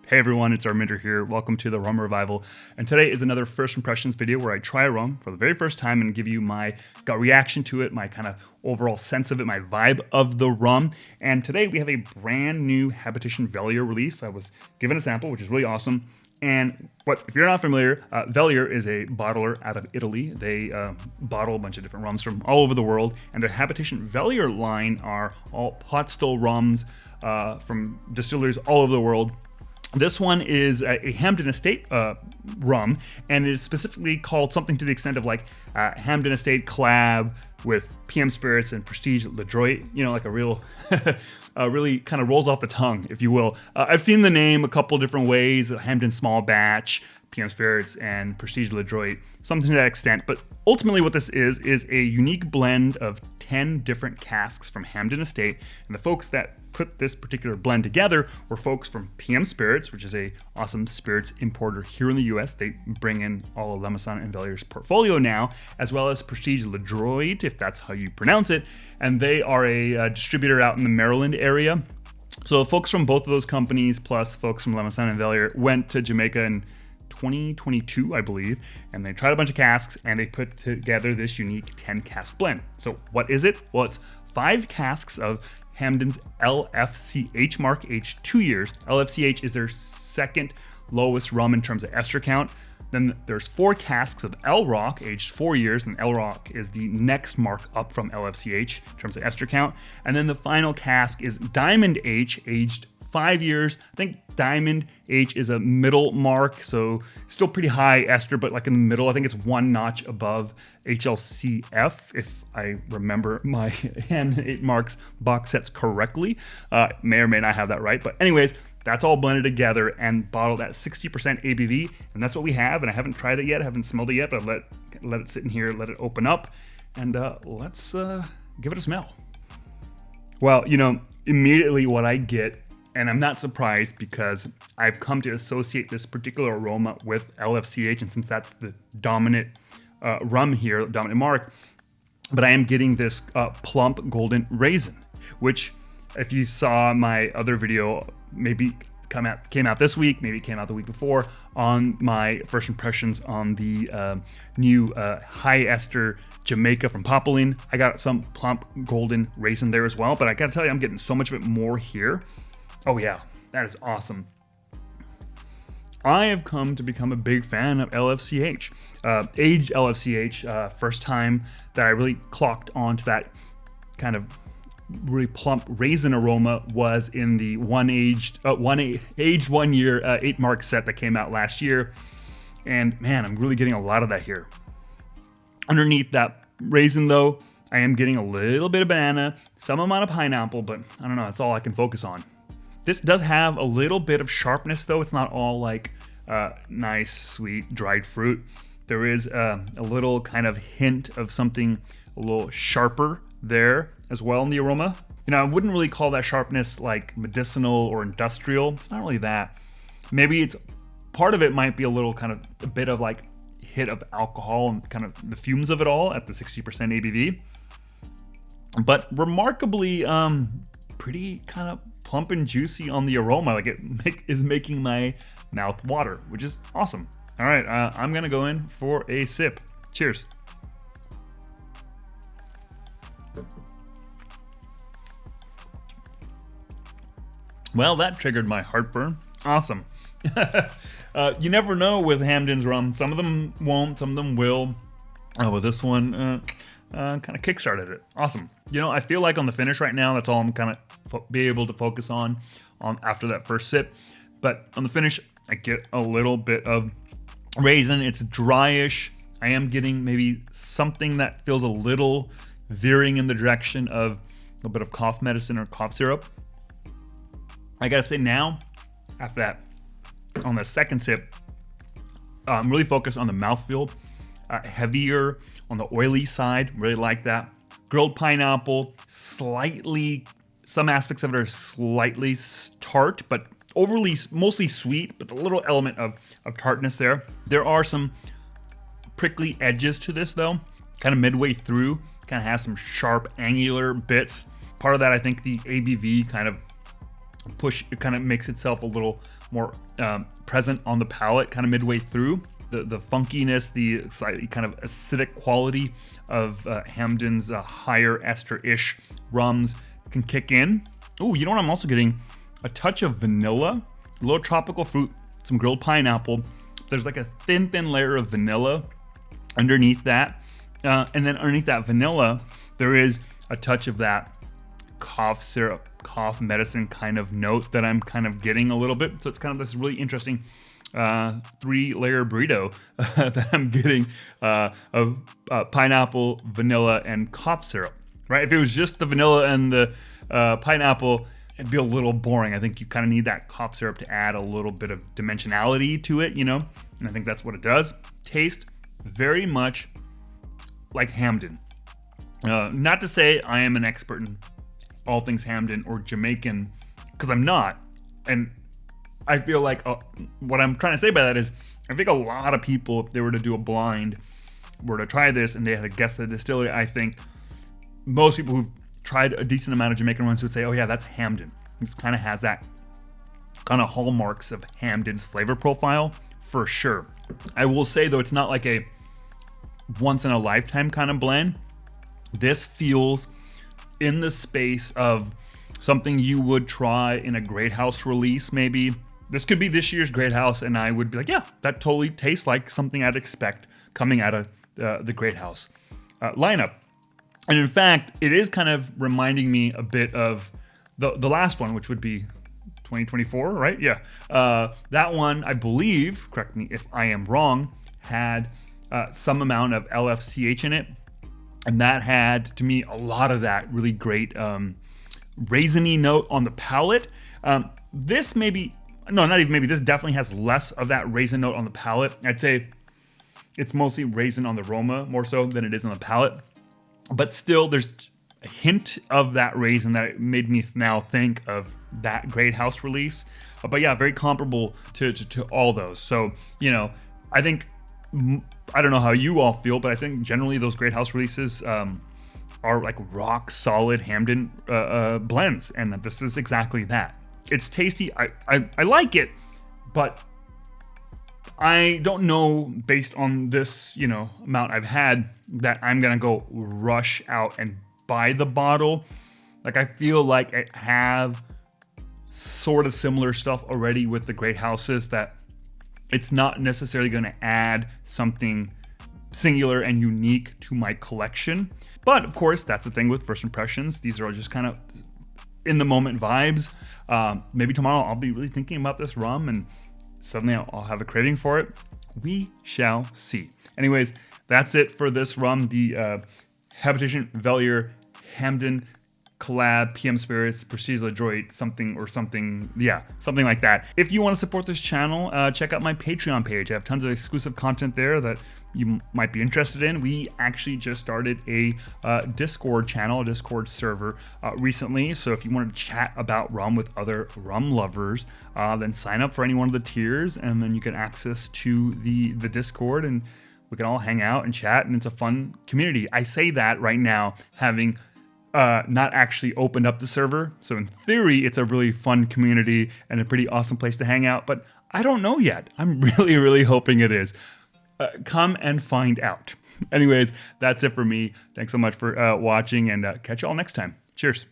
Hey everyone, it's Arminder here. Welcome to the Rum Revival. And today is another first impressions video where I try a rum for the very first time and give you my gut reaction to it, my kind of overall sense of it, my vibe of the rum. And today we have a brand new Habitation Velier release. I was given a sample, which is really awesome. And if you're not familiar, Velier is a bottler out of Italy. They bottle a bunch of different rums from all over the world. And their Habitation Velier line are all pot still rums from distilleries all over the world. This one is a Hampden Estate rum, and it is specifically called something to the extent of like Hampden Estate collab with PM Spirits and Prestige-Ledroit. You know, like a real, really kind of rolls off the tongue, if you will. I've seen the name a couple different ways: Hampden Small Batch, PM Spirits, and Prestige-Ledroit, something to that extent. But ultimately what this is a unique blend of 10 different casks from Hampden Estate. And the folks that put this particular blend together were folks from PM Spirits, which is a awesome spirits importer here in the US. They bring in all of lm&v Velier's portfolio now, as well as Prestige-Ledroit, if that's how you pronounce it. And they are a distributor out in the Maryland area. So folks from both of those companies, plus folks from lm&v Velier, went to Jamaica in 2022, I believe, and they tried a bunch of casks and they put together this unique 10 cask blend. So what is it? Well, it's 5 casks of Hampden's LFCH mark, aged 2 years. LFCH is their second lowest rum in terms of ester count. Then there's 4 casks of LROK, aged 4 years, and LROK is the next mark up from LFCH in terms of ester count. And then the final cask is Diamond H, aged 5 years. I think Diamond H is a middle mark, so still pretty high ester, but like in the middle. I think it's 1 notch above HLCF, if I remember my Hand 8 Marks box sets correctly. May or may not have that right, but anyways, that's all blended together and bottled at 60% ABV, and that's what we have. And I haven't tried it yet, I haven't smelled it yet, but let it sit in here, let it open up, and let's give it a smell. Well, you know, immediately what I get, and I'm not surprised because I've come to associate this particular aroma with LFCH, and since that's the dominant rum here, dominant mark, but I am getting this plump golden raisin, which if you saw my other video, maybe came out this week, maybe it came out the week before, on my first impressions on the new high ester Jamaica from Popolin. I got some plump golden raisin there as well, but I gotta tell you, I'm getting so much of it more here. Oh yeah, that is awesome. I have come to become a big fan of LFCH. Aged LFCH, first time that I really clocked onto that kind of really plump raisin aroma was in the aged 1 year 8 mark set that came out last year. And man, I'm really getting a lot of that here. Underneath that raisin though, I am getting a little bit of banana, some amount of pineapple, but I don't know, that's all I can focus on. This does have a little bit of sharpness though. It's not all like nice, sweet, dried fruit. There is a little kind of hint of something a little sharper there as well in the aroma. You know, I wouldn't really call that sharpness like medicinal or industrial. It's not really that. Maybe it's part of it might be a little kind of a bit of like hit of alcohol and kind of the fumes of it all at the 60% ABV. But remarkably pretty kind of plump and juicy on the aroma. Like it is making my mouth water, which is awesome. All right, I'm gonna go in for a sip. Cheers. Well, that triggered my heartburn. Awesome. You never know with Hampden's rum. Some of them won't, some of them will. Oh, well, this one kind of kickstarted it. Awesome. You know, I feel like on the finish right now, that's all I'm kind of be able to focus on after that first sip. But on the finish, I get a little bit of raisin. It's dryish. I am getting maybe something that feels a little veering in the direction of a little bit of cough medicine or cough syrup. I gotta say now, after that, on the second sip, I'm really focused on the mouthfeel, heavier on the oily side, really like that. Grilled pineapple, slightly, some aspects of it are slightly tart, but mostly sweet, but a little element of tartness there. There are some prickly edges to this though, kind of midway through, kind of has some sharp angular bits. Part of that, I think the ABV kind of makes itself a little more present on the palate kind of midway through. The funkiness, the slightly kind of acidic quality of Hampden's higher ester-ish rums can kick in. Oh, you know what I'm also getting? A touch of vanilla, a little tropical fruit, some grilled pineapple. There's like a thin layer of vanilla underneath that. And then underneath that vanilla, there is a touch of that cough syrup, cough medicine kind of note that I'm kind of getting a little bit. So it's kind of this really interesting 3-layer burrito that I'm getting of pineapple, vanilla, and cough syrup, right? If it was just the vanilla and the pineapple, it'd be a little boring. I think you kind of need that cough syrup to add a little bit of dimensionality to it, you know? And I think that's what it does. Taste very much like Hampden. Not to say I am an expert in all things Hampden or Jamaican, because I'm not. And I feel like what I'm trying to say by that is I think a lot of people, if they were to do a blind, were to try this and they had to guess the distillery, I think most people who've tried a decent amount of Jamaican ones would say, oh yeah, that's Hampden. It kind of has that kind of hallmarks of Hampden's flavor profile for sure. I will say though, it's not like a once in a lifetime kind of blend. This feels in the space of something you would try in a Great House release maybe. This could be this year's Great House, and I would be like, yeah, that totally tastes like something I'd expect coming out of the Great House lineup. And in fact, it is kind of reminding me a bit of the last one, which would be 2024, right? Yeah. That one, I believe, correct me if I am wrong, had some amount of LFCH in it. And that had, to me, a lot of that really great raisiny note on the palate. This maybe, no, not even maybe, this definitely has less of that raisin note on the palate. I'd say it's mostly raisin on the aroma more so than it is on the palate. But still, there's a hint of that raisin that made me now think of that Great House release. But yeah, very comparable to all those. So, you know, I think, I don't know how you all feel, but I think generally those Great House releases are like rock solid Hampden blends. And this is exactly that. It's tasty. I like it, but I don't know, based on this, you know, amount I've had, that I'm gonna go rush out and buy the bottle. Like, I feel like I have sort of similar stuff already with the Great Houses, that it's not necessarily gonna add something singular and unique to my collection. But of course, that's the thing with first impressions. These are just kind of in the moment vibes. Maybe tomorrow I'll be really thinking about this rum and suddenly I'll have a craving for it. We shall see. Anyways, that's it for this rum, the Habitation Velier Hampden collab PM Spirits Prestige-Ledroit something like that. If you want to support this channel, check out my Patreon page. I have tons of exclusive content there that you might be interested in. We actually just started a Discord channel, a Discord server recently. So if you want to chat about rum with other rum lovers, then sign up for any one of the tiers, and then you get access to the Discord, and we can all hang out and chat, and it's a fun community. I say that right now, having not actually opened up the server. So in theory, it's a really fun community and a pretty awesome place to hang out, but I don't know yet. I'm really hoping it is. Come and find out. Anyways, that's it for me. Thanks so much for watching, and catch you all next time. Cheers.